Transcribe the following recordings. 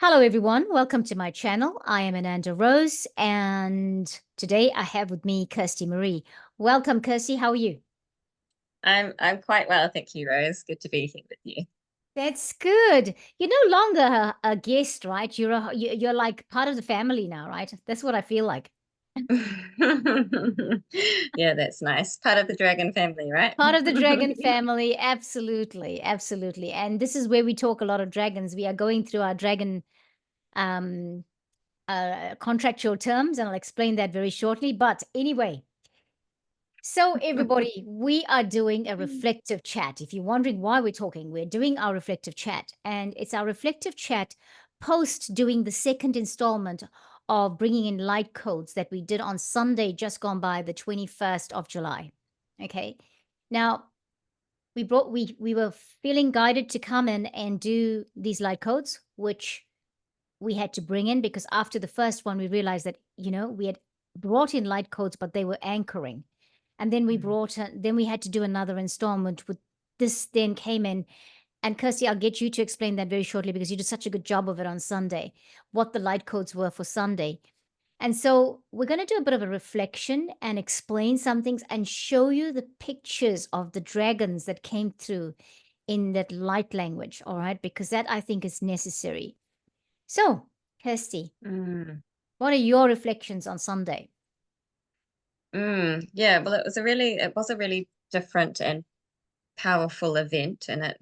Hello, everyone. Welcome to my channel. I am Ananda Rose, and today I have with me Kirsty Marie. Welcome, Kirsty. How are you? I'm quite well, thank you, Rose. Good to be here with you. That's good. You're no longer a guest, right? You're like part of the family now, right? That's what I feel like. Yeah, that's nice. Part of the dragon family, right? Part of the dragon family, absolutely, absolutely. And this is where we talk a lot of dragons. We are going through our dragon um, contractual terms, and I'll explain that very shortly. But anyway. So, everybody, we are doing a reflective chat. If you're wondering why we're talking, we're doing our reflective chat, and it's our reflective chat post doing the second installment of bringing in light codes that we did on Sunday, just gone by, the 21st of July. Okay. Now, we were feeling guided to come in and do these light codes, which we had to bring in because after the first one, we realized that, we had brought in light codes, but they were anchoring. And then then we had to do another installment with this then came in. And Kirsty, I'll get you to explain that very shortly because you did such a good job of it on Sunday, what the light codes were for Sunday. And so we're going to do a bit of a reflection and explain some things and show you the pictures of the dragons that came through in that light language. All right. Because that I think is necessary. So, Kirsty, Mm, what are your reflections on Sunday? yeah, well, it was a really different and powerful event, and it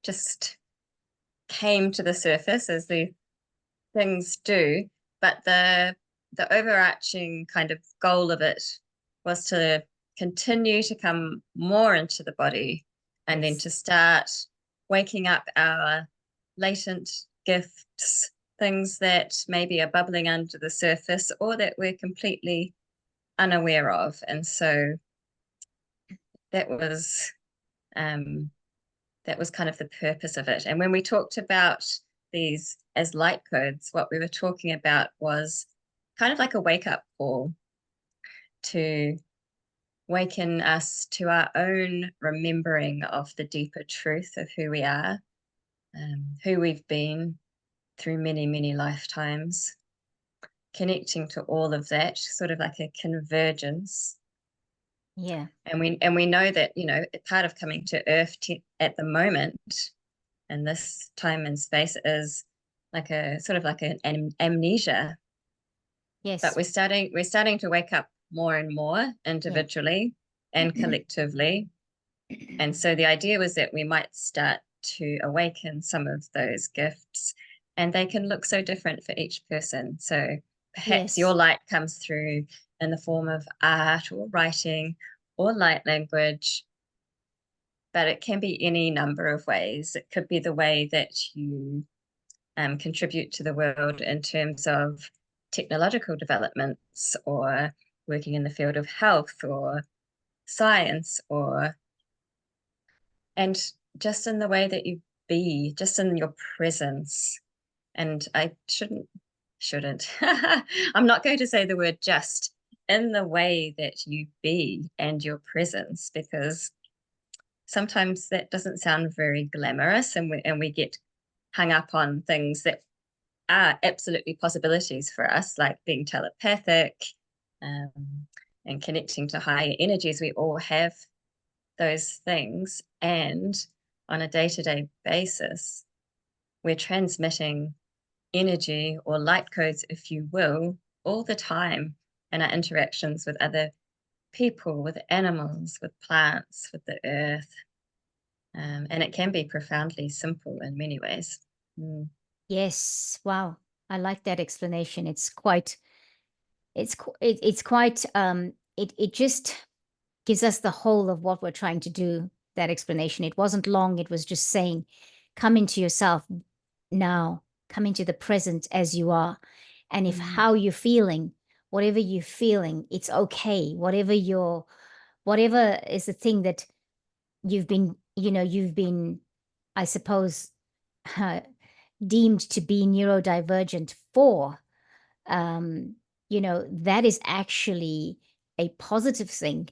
just came to the surface as the things do. But the overarching kind of goal of it was to continue to come more into the body and then Yes. to start waking up our latent gifts, things that maybe are bubbling under the surface or that we're completely unaware of. And so that was um, that was kind of the purpose of it. And when we talked about these as light codes, what we were talking about was kind of like a wake up call to waken us to our own remembering of the deeper truth of who we are, who we've been through many, many lifetimes, connecting to all of that, sort of like a convergence. Yeah. And we know that, part of coming to Earth at the moment and this time and space is like a sort of like an amnesia, but Yes. we're starting to wake up more and more Yeah. individually and collectively. And so the idea was that we might start to awaken some of those gifts, and they can look so different for each person. So perhaps your Yes. light comes through in the form of art or writing or light language, but it can be any number of ways. It could be the way that you contribute to the world in terms of technological developments or working in the field of health or science, or and just in the way that you be, just in your presence. And I shouldn't I'm not going to say the word just, in the way that you be and your presence, because sometimes that doesn't sound very glamorous, and we get hung up on things that are absolutely possibilities for us, like being telepathic, um, and connecting to higher energies. We all have those things. And on a day-to-day basis, we're transmitting energy or light codes, if you will, all the time in our interactions with other people, with animals, with plants, with the earth. And it can be profoundly simple in many ways. Mm. Yes. Wow. I like that explanation. It's quite it just gives us the whole of what we're trying to do. That explanation. It wasn't long. It was just saying, come into yourself now, come into the present as you are. And if Mm. how you're feeling, whatever you're feeling, it's okay. Whatever is the thing that you've been, I suppose, deemed to be neurodivergent for, um, that is actually a positive thing.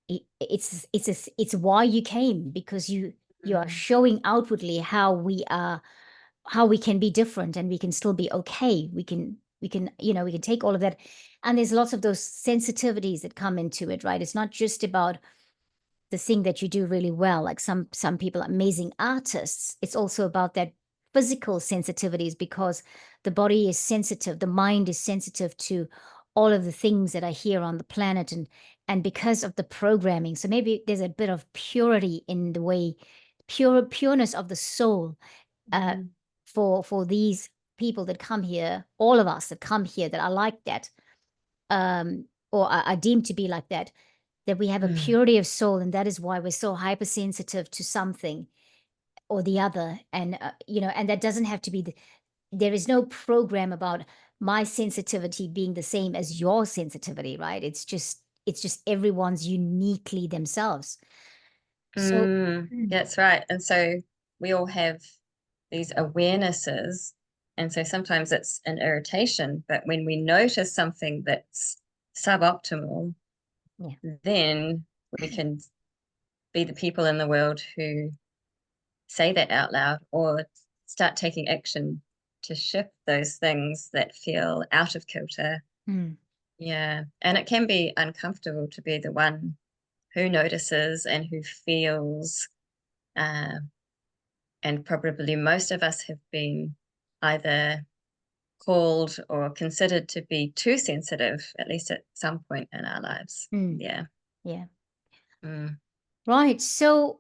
It's why you came, because you are Mm. showing outwardly how we are how we can be different and we can still be okay. We can, we can take all of that. And there's lots of those sensitivities that come into it, right? It's not just about the thing that you do really well, like some people are amazing artists. It's also about that physical sensitivities, because the body is sensitive, the mind is sensitive to all of the things that are here on the planet, and because of the programming. So maybe there's a bit of purity in the way, pureness of the soul, uh, Mhm. for these people that come here, all of us that come here that are like that, or are deemed to be like that we have a Mm. purity of soul, and that is why we're so hypersensitive to something or the other. And and that doesn't have to be there is no program about my sensitivity being the same as your sensitivity, right? It's just everyone's uniquely themselves. So That's right. And so we all have these awarenesses. And so sometimes it's an irritation, but when we notice something that's suboptimal, yeah. then we can be the people in the world who say that out loud or start taking action to shift those things that feel out of kilter. Mm. Yeah. And it can be uncomfortable to be the one who notices and who feels. Um, and probably most of us have been either called or considered to be too sensitive, at least at some point in our lives. Mm. Yeah. Yeah. Mm. Right. So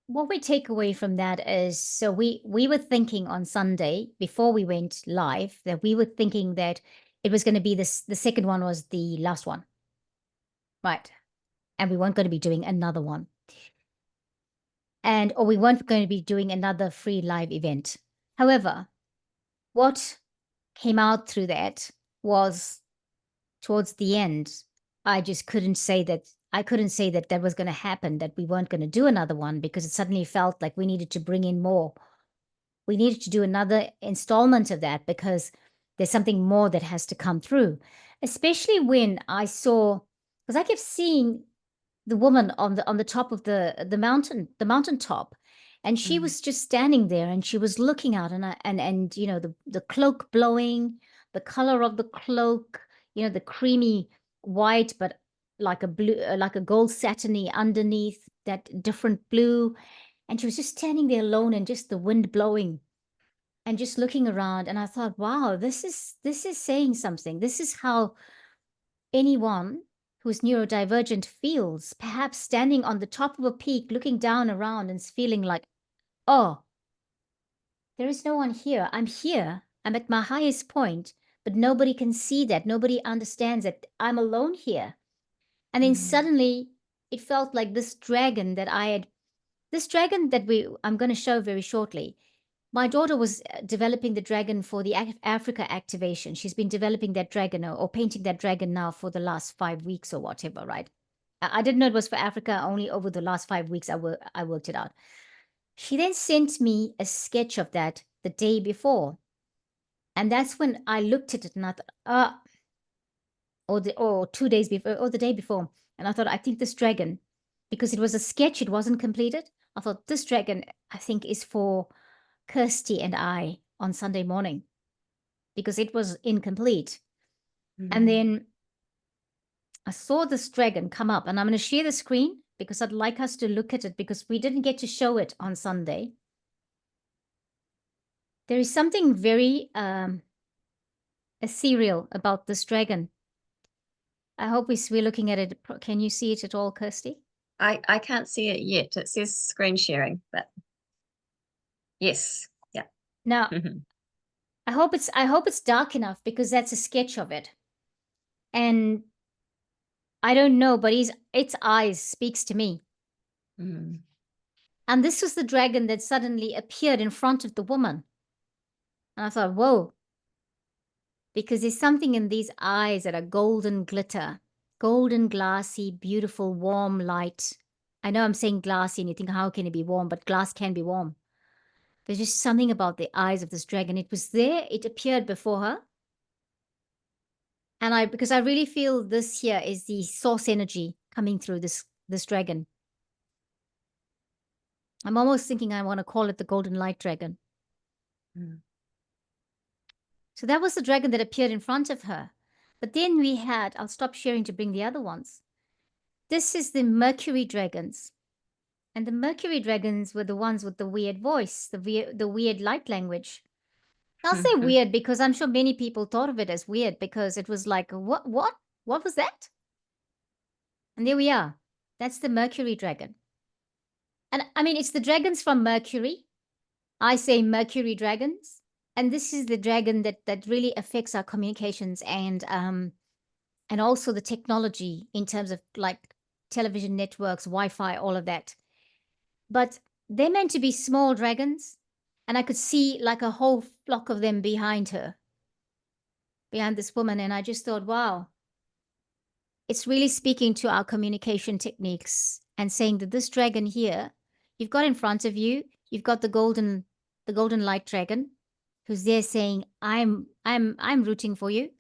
what we take away from that is, so we were thinking on Sunday before we went live that we were thinking that it was going to be this, the second one was the last one, right? And we weren't going to be doing another one, or we weren't going to be doing another free live event. However, what came out through that was, towards the end, I just couldn't say that. I couldn't say that that was going to happen, that we weren't going to do another one, because it suddenly felt like we needed to bring in more. We needed to do another installment of that, because there's something more that has to come through, especially when I saw, because I kept seeing the woman on the top of the mountain, the mountaintop, and she Mm. was just standing there and she was looking out, and the cloak blowing, the color of the cloak, the creamy white, but like a blue, like a gold satiny underneath that different blue. And she was just standing there alone, and just the wind blowing and just looking around. And I thought, wow, this is saying something. This is how anyone who's neurodivergent feels, perhaps standing on the top of a peak, looking down around and feeling like, oh, there is no one here. I'm here. I'm at my highest point, but nobody can see that. Nobody understands that I'm alone here. And then Mm. suddenly it felt like this dragon that I'm going to show very shortly. My daughter was developing the dragon for the Africa activation. She's been developing that dragon, or painting that dragon now for the last 5 weeks or whatever, right? I didn't know it was for Africa. Only over the last 5 weeks I worked it out. She then sent me a sketch of that the day before. And that's when I looked at it and I thought, or 2 days before, or the day before. And I thought, I think this dragon, because it was a sketch, it wasn't completed. I thought, this dragon, I think, is for Kirsty and I on Sunday morning, because it was incomplete. And Mm. then I saw this dragon come up, and I'm going to share the screen because I'd like us to look at it, because we didn't get to show it on Sunday. There is something very ethereal about this dragon. I hope we're looking at it. Can you see it at all, Kirsty? I can't see it yet. It says screen sharing, but yes. Yeah. Now, I hope it's dark enough, because that's a sketch of it. And I don't know, but its eyes speaks to me. Mm. And this was the dragon that suddenly appeared in front of the woman. And I thought, whoa, because there's something in these eyes that are golden glitter, golden, glassy, beautiful, warm light. I know I'm saying glassy and you think, how can it be warm? But glass can be warm. There's just something about the eyes of this dragon. It was there, it appeared before her. And because I really feel this here is the source energy coming through this dragon. I'm almost thinking I want to call it the golden light dragon. Mm. So that was the dragon that appeared in front of her. But then we had, I'll stop sharing to bring the other ones. This is the Mercury dragons. And the Mercury dragons were the ones with the weird voice, the weird light language. I'll say weird because I'm sure many people thought of it as weird because it was like, what was that? And there we are. That's the Mercury dragon. And I mean, it's the dragons from Mercury. I say Mercury dragons. And this is the dragon that really affects our communications and also the technology in terms of like television networks, Wi-Fi, all of that. But they're meant to be small dragons. And I could see like a whole flock of them behind her, behind this woman. And I just thought, wow, it's really speaking to our communication techniques and saying that this dragon here, you've got in front of you, you've got the golden light dragon who's there saying, I'm rooting for you.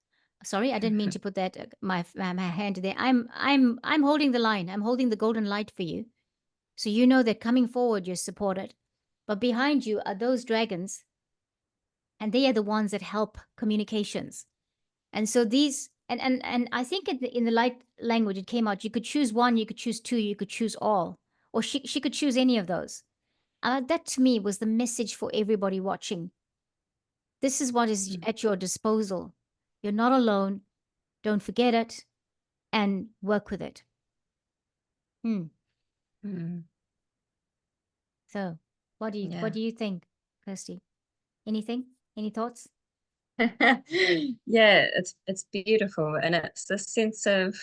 Sorry, I didn't mean to put that my hand there. I'm holding the line. I'm holding the golden light for you. So you know that coming forward, you're supported. But behind you are those dragons, and they are the ones that help communications. And so these, and I think in the light language, it came out, you could choose one, you could choose two, you could choose all, or she could choose any of those. That to me was the message for everybody watching. This is what is at your disposal. You're not alone. Don't forget it and work with it. So what do you think, Kirsty? Anything? Any thoughts? Yeah, it's beautiful, and it's this sense of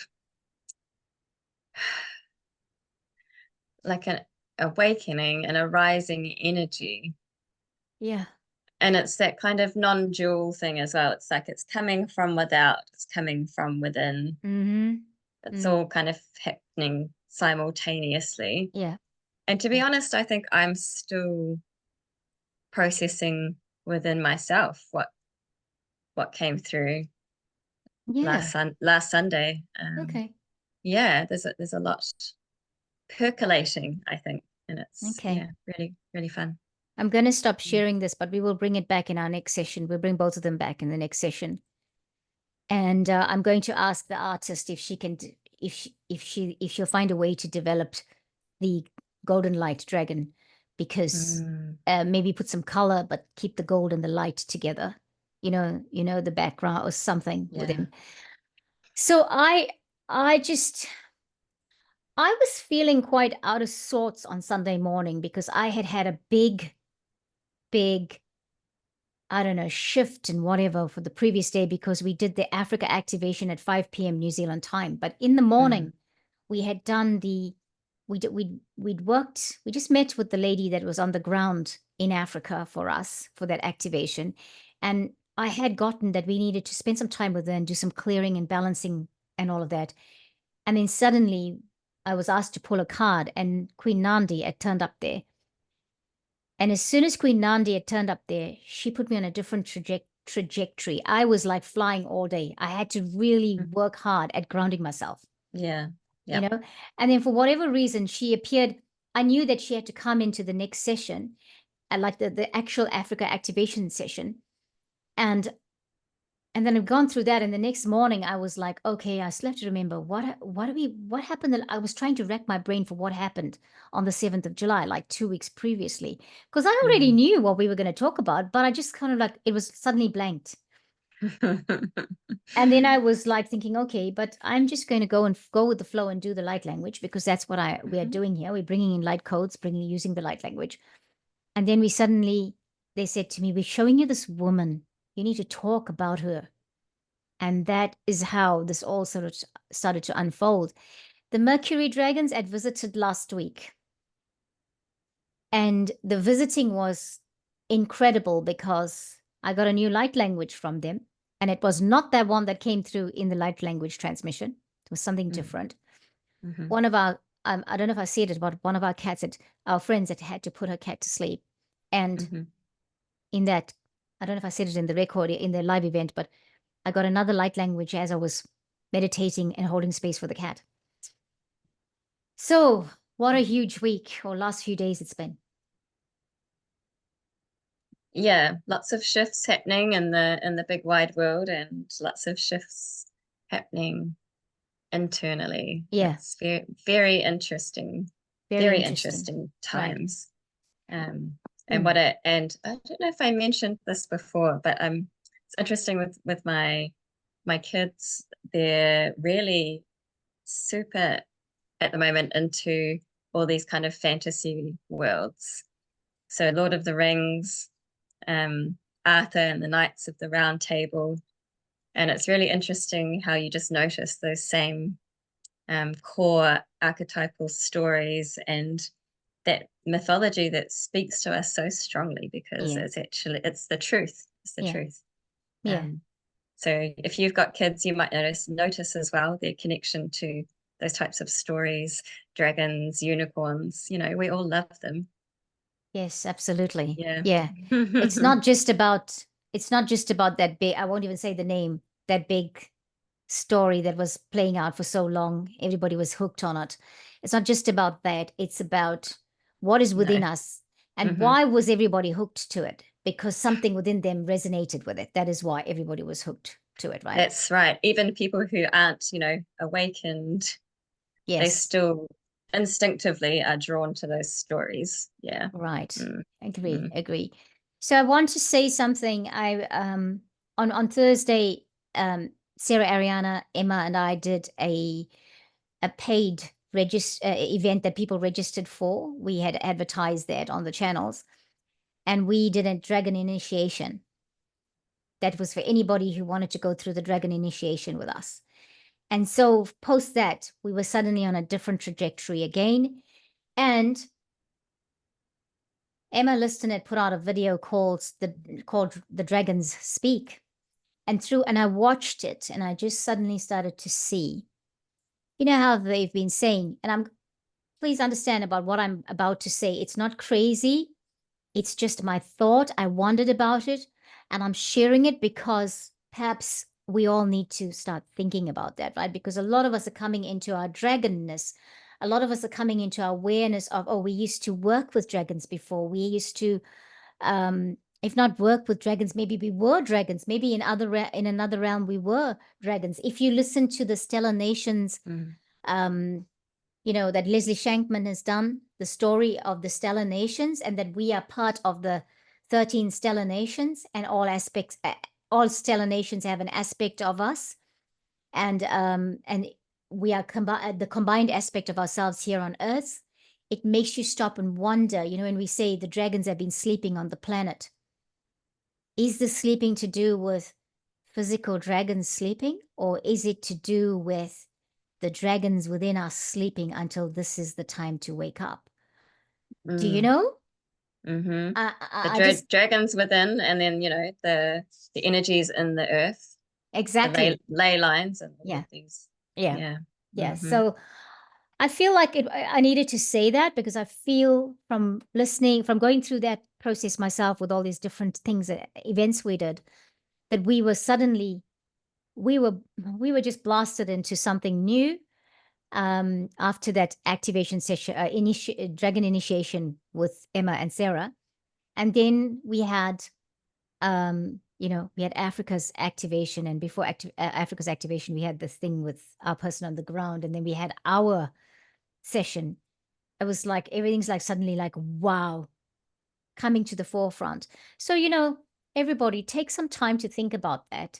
like an awakening and a rising energy. Yeah. And it's that kind of non-dual thing as well. It's like it's coming from without, it's coming from within. It's all kind of happening simultaneously. Yeah. And to be honest, I think I'm still processing within myself what came through last Sunday. Okay. Yeah, there's a lot percolating, I think, and it's really, really fun. I'm going to stop sharing this, but we will bring it back in our next session. We'll bring both of them back in the next session. And I'm going to ask the artist if she can, if she'll find a way to develop the golden light dragon, because maybe put some color, but keep the gold and the light together. You know, the background or something with him. So I was feeling quite out of sorts on Sunday morning because I had a big, I don't know, shift and whatever for the previous day because we did the Africa activation at 5 p.m. New Zealand time. But in the morning, we had done we'd worked, we just met with the lady that was on the ground in Africa for us for that activation. And I had gotten that we needed to spend some time with her and do some clearing and balancing and all of that. And then suddenly I was asked to pull a card and Queen Nandi had turned up there. And as soon as Queen Nandi had turned up there, she put me on a different trajectory. I was like flying all day. I had to really work hard at grounding myself. Yeah. You know, and then for whatever reason, she appeared. I knew that she had to come into the next session, like the actual Africa activation session. And then I've gone through that. And the next morning I was like, okay, I still have to remember what happened. I was trying to rack my brain for what happened on the 7th of July, like 2 weeks previously, because I already knew what we were going to talk about, but I just kind of like, it was suddenly blanked. And then I was like thinking, okay, but I'm just going to go with the flow and do the light language because that's what we are doing here. We're bringing in light codes, using the light language. And then they said to me, we're showing you this woman. You need to talk about her. And that is how this all sort of started to unfold. The Mercury dragons had visited last week. And the visiting was incredible because I got a new light language from them. And it was not that one that came through in the light language transmission. It was something different. One of our, I don't know if I said it, but one of our cats, our friends had to put her cat to sleep. And in that, I don't know if I said it in the record, in the live event, but I got another light language as I was meditating and holding space for the cat. So what a huge week or last few days it's been. Yeah, lots of shifts happening in the big wide world, and lots of shifts happening internally. Yeah, It's very interesting, very very interesting. interesting Right. times. Um, and Mm. and I don't know if I mentioned this before, but it's interesting with my kids. They're really super at the moment into all these kind of fantasy worlds. So Lord of the Rings, Arthur and the Knights of the Round Table. And it's really interesting how you just notice those same core archetypal stories and that mythology that speaks to us so strongly because Yeah. it's the truth. It's the Yeah. truth. Yeah. Um, so if you've got kids, you might notice as well their connection to those types of stories, dragons, unicorns. We all love them. Yes, absolutely. Yeah. Yeah. It's not just about that big, I won't even say the name, that big story that was playing out for so long. Everybody was hooked on it. It's not just about that. It's about what is within No. us. And Hmm. why was everybody hooked to it? Because something within them resonated with it. That is why everybody was hooked to it, right? That's right. Even people who aren't, awakened, they Yes. still instinctively are drawn to those stories. Yeah. Right. Mm, Agree, mm. agree. So I want to say something. I on Thursday, Sarah, Ariana, Emma, and I did a paid event that people registered for. We had advertised that on the channels, and we did a dragon initiation. That was for anybody who wanted to go through the dragon initiation with us. And so post that, we were suddenly on a different trajectory again. And Emma Liston had put out a video called The Dragons Speak. And I watched it, and I just suddenly started to see, how they've been saying, and please understand about what I'm about to say. It's not crazy. It's just my thought. I wondered about it, and I'm sharing it because perhaps we all need to start thinking about that, right? Because a lot of us are coming into our dragonness. A lot of us are coming into our awareness of, oh, we used to work with dragons before. We used to, if not work with dragons, maybe we were dragons. Maybe in another realm we were dragons. If you listen to the Stellar Nations, Mm. that Leslie Shankman has done, the story of the stellar nations, and that we are part of the 13 stellar nations, and all stellar nations have an aspect of us, and we are the combined aspect of ourselves here on Earth. It makes you stop and wonder, when we say the dragons have been sleeping on the planet. Is the sleeping to do with physical dragons sleeping, or is it to do with the dragons within us sleeping until this is the time to wake up? Do you Mm. know? Mm-hmm. I The just dragons within, and then the energies in the earth, the exactly. ley lines, and all of Yeah, these. yeah, Yeah. yeah. Mm-hmm. So I feel like I needed to say that because I feel from listening, from going through that process myself with all these different things, events we did, that we were suddenly we were we were just blasted into something new after that activation session, dragon initiation with Emma and Sarah. And then we had, we had Africa's activation. And before Africa's activation, we had this thing with our person on the ground. And then we had our session. It was like everything's like suddenly like, wow, coming to the forefront. So, everybody take some time to think about that.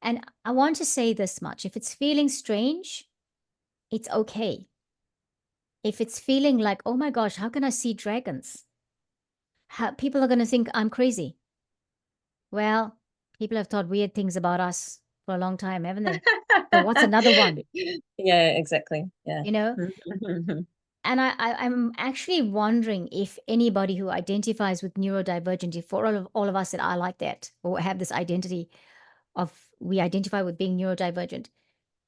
And I want to say this much: if it's feeling strange, it's okay. If it's feeling like, oh my gosh, how can I see dragons? People are going to think I'm crazy. Well, people have thought weird things about us for a long time, haven't they? So what's another one, Yeah, exactly. Yeah. you know? Mm-hmm. And I'm actually wondering if anybody who identifies with neurodivergent, if for all of us that are like that or have this identity of we identify with being neurodivergent,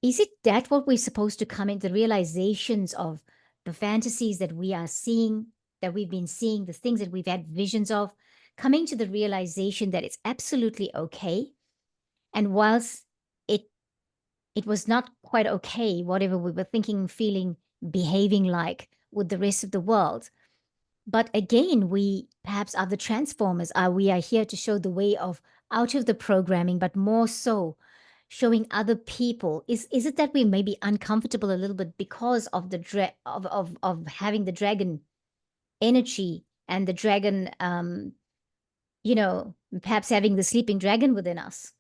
is it that what we're supposed to come into the realizations of the fantasies that we are seeing, that we've been seeing, the things that we've had visions of, coming to the realization that it's absolutely okay. And whilst it it was not quite okay, whatever we were thinking, feeling, behaving like with the rest of the world, But again, we perhaps are the transformers. We are here to show the way of out of the programming, but more so showing other people. Is it that we may be uncomfortable a little bit because of the of having the dragon energy and the dragon, perhaps having the sleeping dragon within us?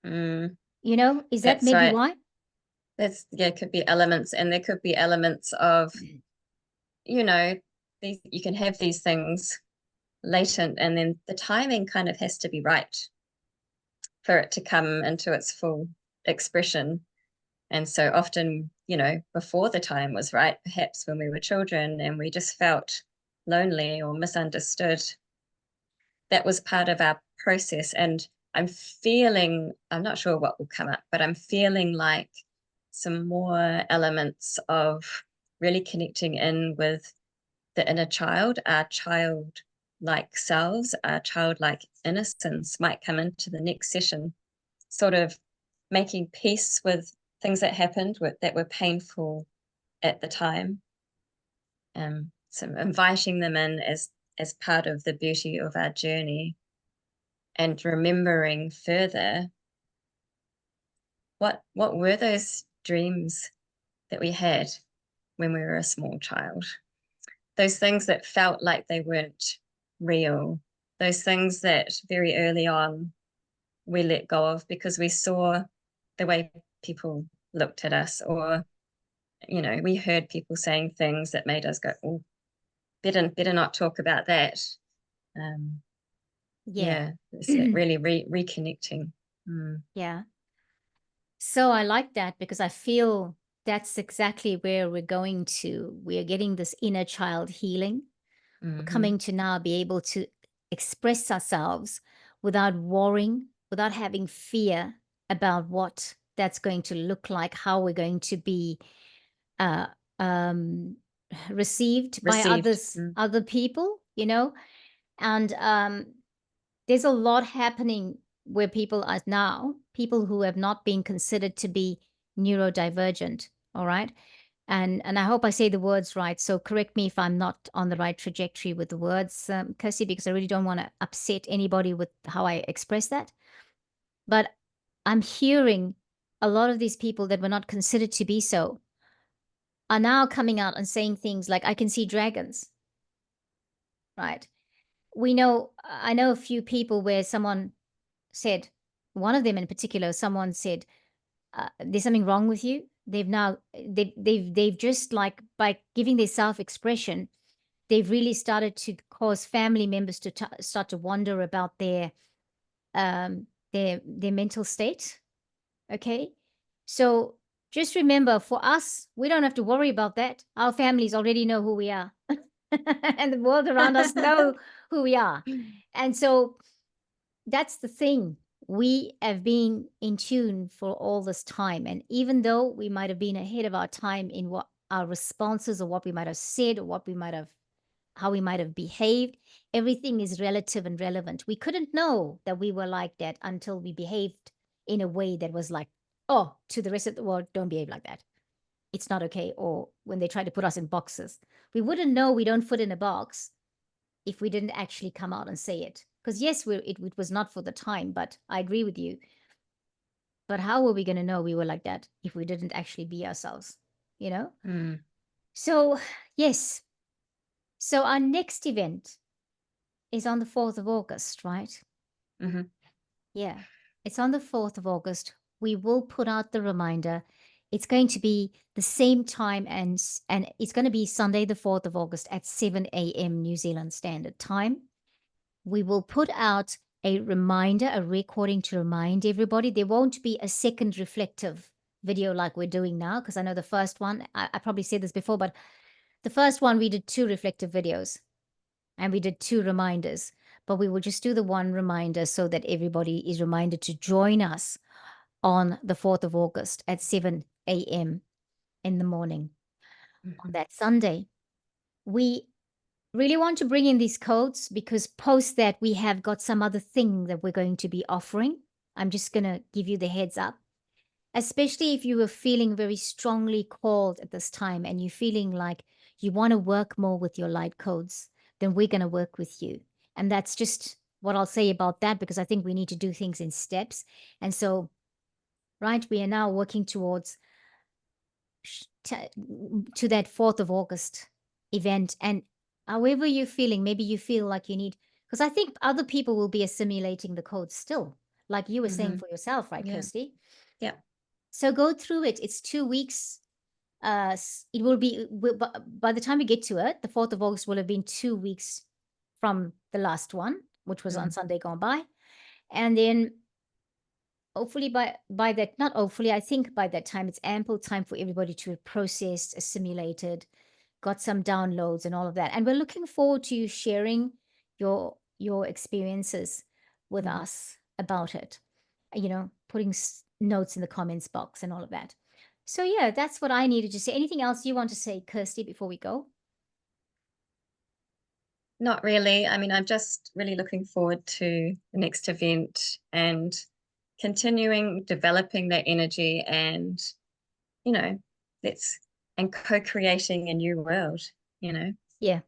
Mm, Is that that's maybe right. why? Yeah, could be elements, and there could be elements of, you know, you can have these things latent, and then the timing kind of has to be right for it to come into its full expression. And so often, before the time was right, perhaps when we were children and we just felt lonely or misunderstood, that was part of our process. And I'm not sure what will come up, but I'm feeling like some more elements of really connecting in with the inner child, our childlike selves, our childlike innocence might come into the next session, sort of making peace with things that happened that were painful at the time. So inviting them in as part of the beauty of our journey, and remembering further what were those dreams that we had when we were a small child, those things that felt like they weren't real, those things that very early on we let go of because we saw the way people looked at us, or we heard people saying things that made us go, oh, better not talk about that. um Yeah. yeah, it's that really reconnecting. Yeah. So I like that because I feel that's exactly where we're going to. We are getting this inner child healing. We're Mm-hmm. coming to now be able to express ourselves without worrying, without having fear about what that's going to look like, how we're going to be uh, um, received by Received. other people, and there's a lot happening where people are now, people who have not been considered to be neurodivergent, all right? And I hope I say the words right. So correct me if I'm not on the right trajectory with the words, Kirsty, because I really don't want to upset anybody with how I express that. But I'm hearing a lot of these people that were not considered to be so are now coming out and saying things like, I can see dragons, right? I know a few people where someone said, one of them in particular, someone said, there's something wrong with you. They've just, like, by giving their self-expression, they've really started to cause family members to start to wonder about um their mental state. Okay, so just remember, for us, we don't have to worry about that. Our families already know who we are, and the world around us know who we are. And so that's the thing. We have been in tune for all this time. And even though we might have been ahead of our time in what our responses, or what we might have said, or how we might have behaved, everything is relative and relevant. We couldn't know that we were like that until we behaved in a way that was like, oh, to the rest of the world, don't behave like that. It's not okay. Or when they try to put us in boxes, we wouldn't know we don't fit in a box if we didn't actually come out and say it. Because yes, it was not for the time, but I agree with you. But how were we going to know we were like that if we didn't actually be ourselves? You know? Mm. So, yes. So our next event is on the 4th of August, right? Mm-hmm. Yeah. It's on the 4th of August. We will put out the reminder. It's going to be the same time, and it's going to be Sunday, the 4th of August at 7 a.m. New Zealand Standard Time. We will put out a reminder, a recording to remind everybody. There won't be a second reflective video like we're doing now, because I know the first one, I probably said this before, but the first one we did 2 reflective videos and we did 2 reminders, but we will just do the one reminder so that everybody is reminded to join us on the 4th of August at 7 a.m. in the morning on Mm-hmm. that Sunday. We really want to bring in these codes because post that we have got some other thing that we're going to be offering. I'm just going to give you the heads up, especially if you were feeling very strongly called at this time and you're feeling like you want to work more with your light codes. then we're going to work with you. And that's just what I'll say about that, because I think we need to do things in steps. And so, right, we are now working towards to that 4th of August event. And however you're feeling, maybe you feel like you need, because I think other people will be assimilating the code still, like you were saying for yourself, right, Yeah. Kirsty? Yeah. So go through it. It's 2 weeks. It will be, by the time we get to it, the 4th of August will have been 2 weeks from the last one, which was on Sunday gone by. And then hopefully by that, not hopefully, I think by that time, it's ample time for everybody to have processed, assimilated, got some downloads and all of that. And we're looking forward to you sharing your experiences with us about it, you know, putting notes in the comments box and all of that. So yeah, that's what I needed to say. Anything else you want to say, Kirsty, before we go? Not really. I mean, I'm just really looking forward to the next event and continuing developing that energy and, you know, let's and co-creating a new world, you know. Yeah,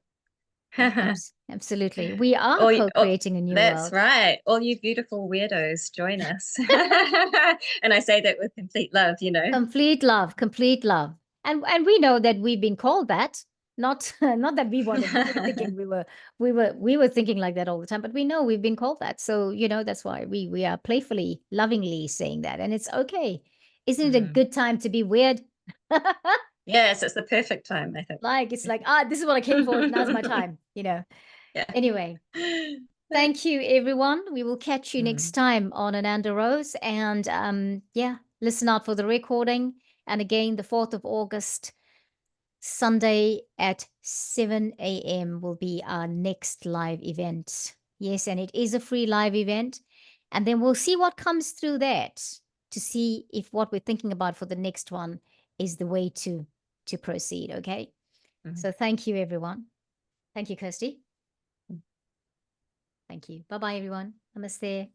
yeah, absolutely. We are Oh, co-creating a new that's world. right. All you beautiful weirdos, join us. And I say that with complete love, you know. Complete love, complete love. And we know that we've been called that. Not not that we wanted, we were thinking we were thinking like that all the time, but we know we've been called that. So, you know, that's why we are playfully, lovingly saying that. And it's okay. Isn't it a good time to be weird? Yes, it's the perfect time, I think. Like, it's like, this is what I came for. Now's my time, you know. Yeah. Anyway, thank you, everyone. We will catch you next time on Ananda Rose. And yeah, listen out for the recording. And again, the 4th of August, Sunday at 7 a.m. will be our next live event. Yes, and it is a free live event. And then we'll see what comes through that to see if what we're thinking about for the next one is the way to proceed, okay? So thank you, everyone. Thank you, Kirsty. Thank you. Bye-bye, everyone. Namaste.